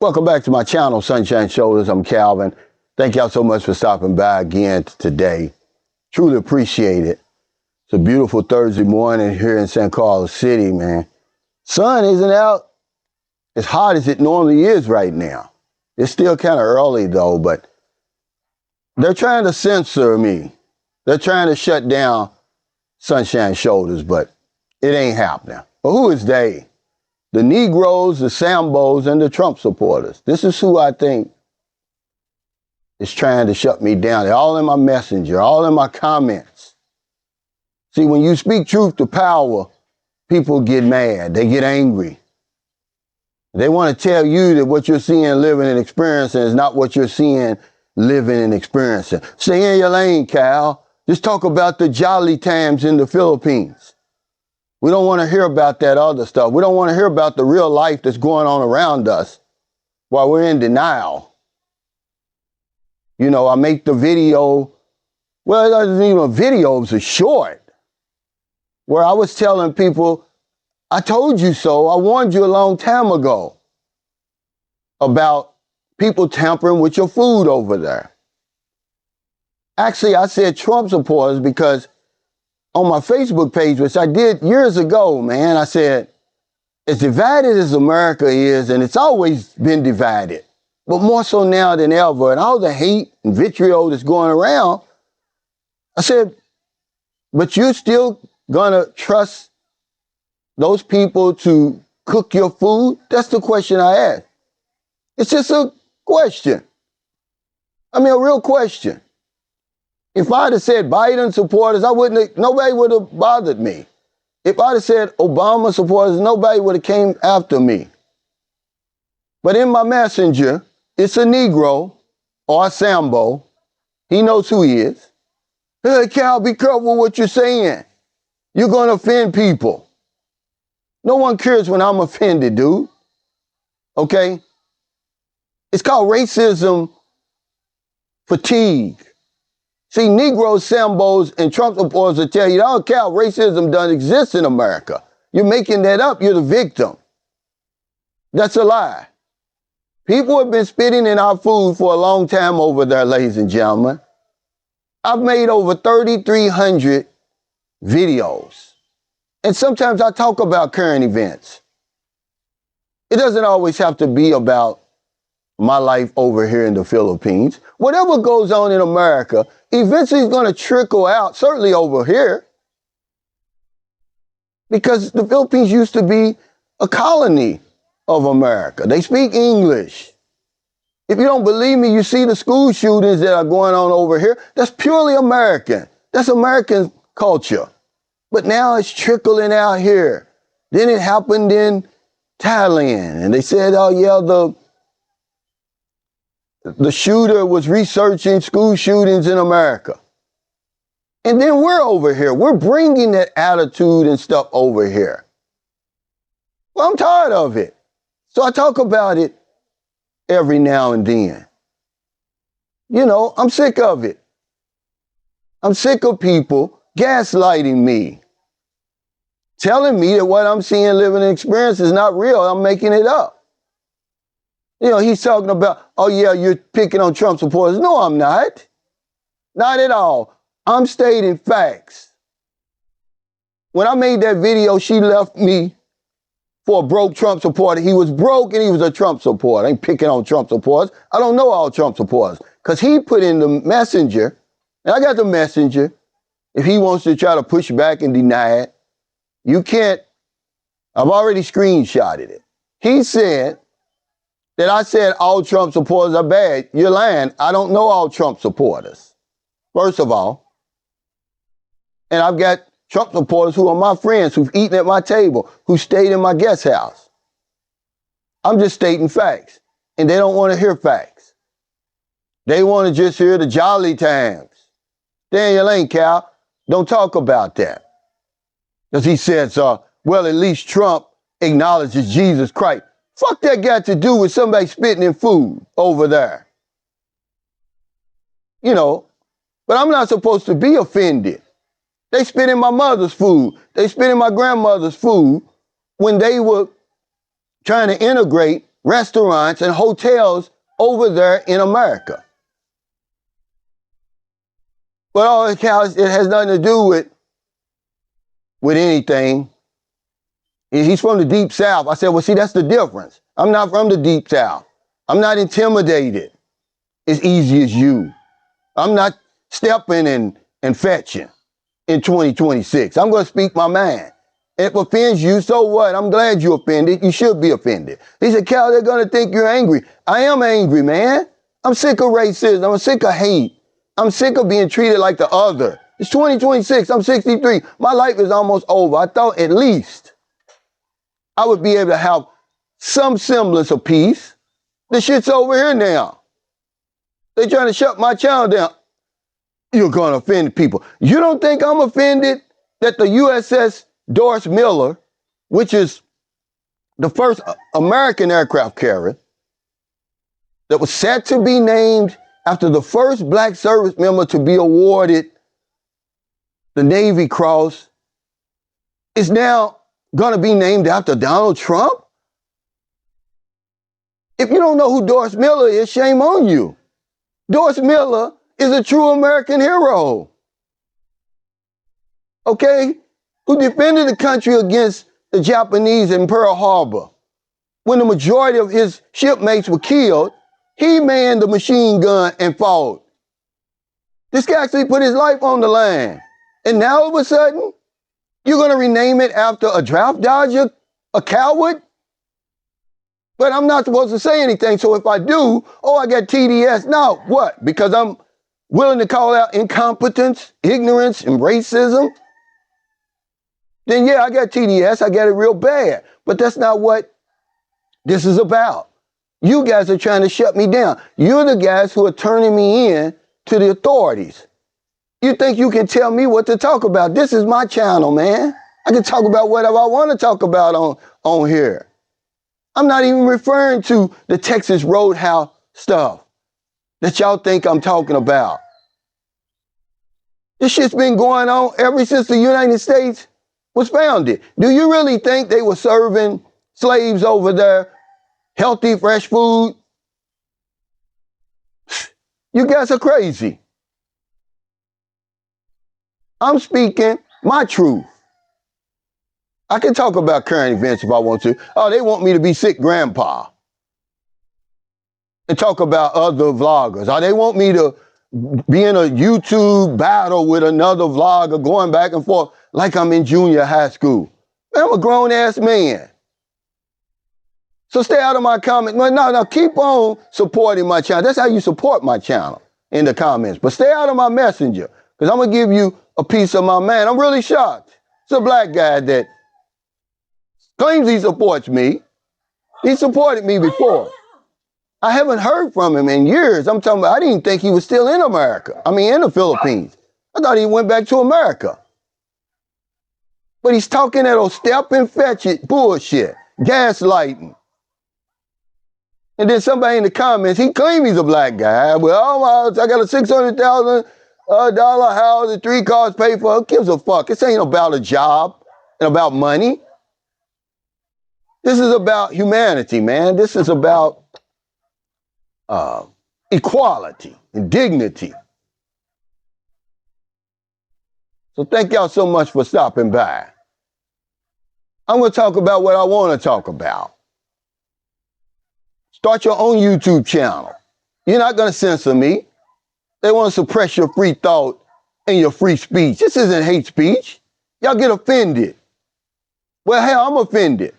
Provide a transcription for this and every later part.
Welcome back to my channel, Sunshine Shoulders. I'm Calvin. Thank y'all so much for stopping by again today. Truly appreciate it. It's a beautiful Thursday morning here in St. Carlos City, man. Sun isn't out as hot as it normally is right now. It's still kind of early though, but they're trying to censor me. They're trying to shut down Sunshine Shoulders, but it ain't happening. But who is they? The Negroes, the Sambos, and the Trump supporters. This is who I think is trying to shut me down. They're all in my messenger, all in my comments. See, when you speak truth to power, people get mad. They get angry. They want to tell you that what you're seeing, living, and experiencing is not what you're seeing, living, and experiencing. Stay in your lane, Cal. Just talk about the jolly times in the Philippines. We don't want to hear about that other stuff. We don't want to hear about the real life that's going on around us while we're in denial. You know, I make the video, well, it wasn't even a video, it was a short, where I was telling people, I told you so, I warned you a long time ago about people tampering with your food over there. Actually, I said Trump supporters because on my Facebook page, which I did years ago, man, I said, as divided as America is, and it's always been divided, but more so now than ever, and all the hate and vitriol that's going around, I said, but you still gonna trust those people to cook your food? That's the question I asked. It's just a question. I mean, a real question. If I'd have said Biden supporters, nobody would have bothered me. If I'd have said Obama supporters, nobody would have came after me. But in my messenger, it's a Negro or a Sambo. He knows who he is. Hey, Cal, be careful what you're saying. You're going to offend people. No one cares when I'm offended, dude. Okay? It's called racism fatigue. See, Negroes, Sambos, and Trump supporters will tell you, oh, Cal, racism doesn't exist in America. You're making that up. You're the victim. That's a lie. People have been spitting in our food for a long time over there, ladies and gentlemen. I've made over 3,300 videos. And sometimes I talk about current events. It doesn't always have to be about my life over here in the Philippines. Whatever goes on in America, eventually is going to trickle out, certainly over here. Because the Philippines used to be a colony of America. They speak English. If you don't believe me, you see the school shootings that are going on over here. That's purely American. That's American culture. But now it's trickling out here. Then it happened in Thailand. And they said, oh yeah, the shooter was researching school shootings in America. And then we're over here. We're bringing that attitude and stuff over here. Well, I'm tired of it. So I talk about it every now and then. You know, I'm sick of it. I'm sick of people gaslighting me, telling me that what I'm seeing, living, and experiencing is not real. I'm making it up. You know, he's talking about, oh yeah, you're picking on Trump supporters. No, I'm not. Not at all. I'm stating facts. When I made that video, she left me for a broke Trump supporter. He was broke and he was a Trump supporter. I ain't picking on Trump supporters. I don't know all Trump supporters. Because he put in the messenger, and I got the messenger. If he wants to try to push back and deny it, you can't. I've already screenshotted it. He said that I said all Trump supporters are bad. You're lying. I don't know all Trump supporters, first of all. And I've got Trump supporters who are my friends, who've eaten at my table, who stayed in my guest house. I'm just stating facts. And they don't want to hear facts. They want to just hear the jolly times. Stay in your lane, Cal. Don't talk about that. Because he says, well, at least Trump acknowledges Jesus Christ. Fuck that got to do with somebody spitting in food over there. You know, but I'm not supposed to be offended. They spit in my mother's food. They spit in my grandmother's food when they were trying to integrate restaurants and hotels over there in America. But all it has nothing to do with anything. He's from the Deep South. I said, well, see, that's the difference. I'm not from the Deep South. I'm not intimidated as easy as you. I'm not stepping and fetching in 2026. I'm going to speak my mind. If it offends you, so what? I'm glad you're offended. You should be offended. He said, Cal, they're going to think you're angry. I am angry, man. I'm sick of racism. I'm sick of hate. I'm sick of being treated like the other. It's 2026. I'm 63. My life is almost over. I thought at least I would be able to have some semblance of peace. The shit's over here now. They're trying to shut my channel down. You're going to offend people. You don't think I'm offended that the USS Doris Miller, which is the first American aircraft carrier that was set to be named after the first black service member to be awarded the Navy Cross, is now going to be named after Donald Trump? If you don't know who Doris Miller is, shame on you. Doris Miller is a true American hero. Okay? Who defended the country against the Japanese in Pearl Harbor. When the majority of his shipmates were killed, he manned the machine gun and fought. This guy actually put his life on the line. And now all of a sudden, you're going to rename it after a draft dodger, a coward? But I'm not supposed to say anything, so if I do, I got TDS. No, what? Because I'm willing to call out incompetence, ignorance, and racism? Then yeah, I got TDS, I got it real bad. But that's not what this is about. You guys are trying to shut me down. You're the guys who are turning me in to the authorities. You think you can tell me what to talk about? This is my channel, man. I can talk about whatever I want to talk about on here. I'm not even referring to the Texas Roadhouse stuff that y'all think I'm talking about. This shit's been going on ever since the United States was founded. Do you really think they were serving slaves over there healthy, fresh food? You guys are crazy. I'm speaking my truth. I can talk about current events if I want to. Oh, they want me to be sick grandpa and talk about other vloggers. Oh, they want me to be in a YouTube battle with another vlogger going back and forth like I'm in junior high school. Man, I'm a grown-ass man. So stay out of my comments. No, keep on supporting my channel. That's how you support my channel, in the comments. But stay out of my messenger, because I'm going to give you a piece of my man. I'm really shocked. It's a black guy that claims he supports me. He supported me before. I haven't heard from him in years. I'm talking about, I didn't think he was still in America. I mean, in the Philippines. I thought he went back to America. But he's talking that old step and fetch it bullshit, gaslighting. And then somebody in the comments, he claims he's a black guy. Well, I got a $600,000 house and 3 cars paid for. Who gives a fuck? This ain't about a job and about money. This is about humanity, man. This is about equality and dignity. So thank y'all so much for stopping by. I'm going to talk about what I want to talk about. Start your own YouTube channel. You're not going to censor me. They want to suppress your free thought and your free speech. This isn't hate speech. Y'all get offended. Well, hell, I'm offended.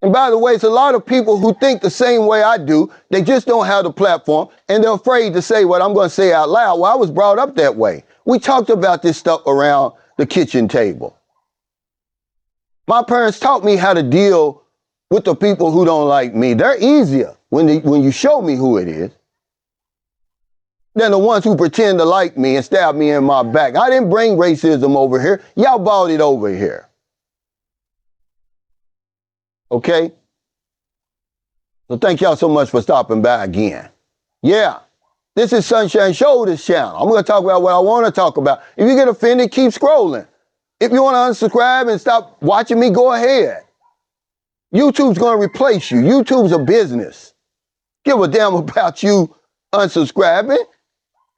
And by the way, it's a lot of people who think the same way I do. They just don't have the platform, and they're afraid to say what I'm going to say out loud. Well, I was brought up that way. We talked about this stuff around the kitchen table. My parents taught me how to deal with the people who don't like me. They're easier when you show me who it is than the ones who pretend to like me and stab me in my back. I didn't bring racism over here. Y'all brought it over here. Okay? So thank y'all so much for stopping by again. Yeah, this is Sunshine Shoulders channel. I'm going to talk about what I want to talk about. If you get offended, keep scrolling. If you want to unsubscribe and stop watching me, go ahead. YouTube's going to replace you. YouTube's a business. Give a damn about you unsubscribing.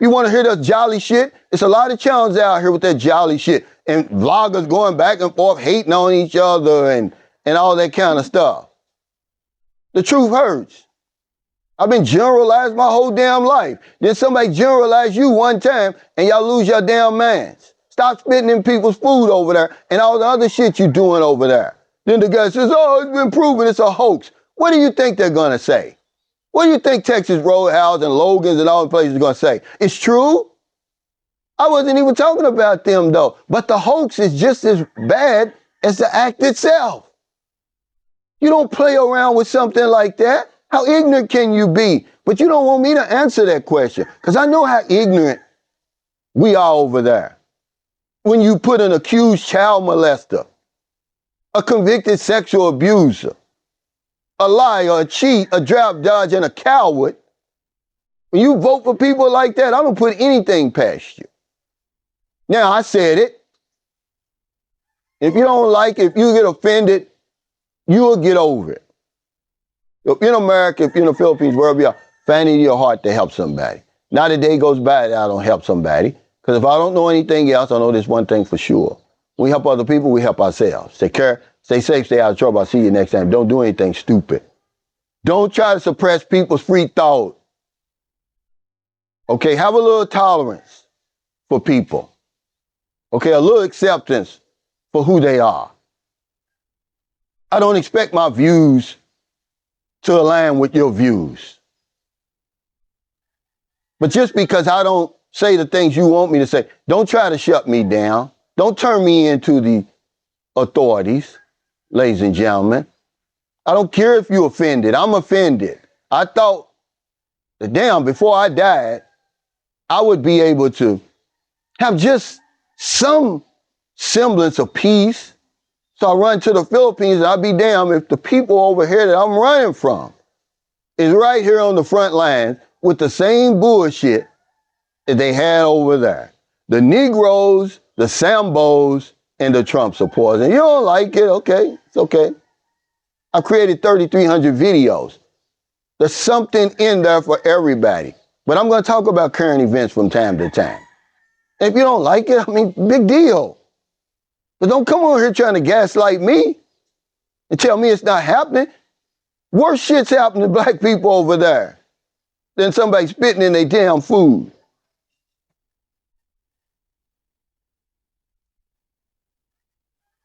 You want to hear that jolly shit? It's a lot of channels out here with that jolly shit. And vloggers going back and forth, hating on each other and all that kind of stuff. The truth hurts. I've been generalized my whole damn life. Then somebody generalize you one time and y'all lose your damn minds. Stop spitting in people's food over there and all the other shit you doing over there. Then the guy says, oh, it's been proven it's a hoax. What do you think they're going to say? What do you think Texas Roadhouse and Logan's and all the places are going to say? It's true? I wasn't even talking about them, though. But the hoax is just as bad as the act itself. You don't play around with something like that. How ignorant can you be? But you don't want me to answer that question because I know how ignorant we are over there. When you put an accused child molester, a convicted sexual abuser, a liar, a cheat, a draft dodge, and a coward, when you vote for people like that, I don't put anything past you. Now, I said it. If you don't like it, if you get offended, you'll get over it. If you're in America, if you're in the Philippines, wherever you are, find it in your heart to help somebody. Not a day goes by that I don't help somebody. Because if I don't know anything else, I know this one thing for sure. When we help other people, we help ourselves. Take care, stay safe, stay out of trouble. I'll see you next time. Don't do anything stupid. Don't try to suppress people's free thought. Okay, have a little tolerance for people. Okay, a little acceptance for who they are. I don't expect my views to align with your views. But just because I don't say the things you want me to say, don't try to shut me down. Don't turn me into the authorities, ladies and gentlemen. I don't care if you're offended. I'm offended. I thought that, damn, before I died, I would be able to have just some semblance of peace. So I run to the Philippines, and I'll be damned if the people over here that I'm running from is right here on the front lines with the same bullshit that they had over there. The Negroes, the Sambos, and the Trump supporters. And you don't like it, okay, it's okay. I've created 3,300 videos. There's something in there for everybody. But I'm going to talk about current events from time to time. If you don't like it, I mean, big deal. But don't come over here trying to gaslight me and tell me it's not happening. Worse shit's happening to black people over there than somebody spitting in their damn food.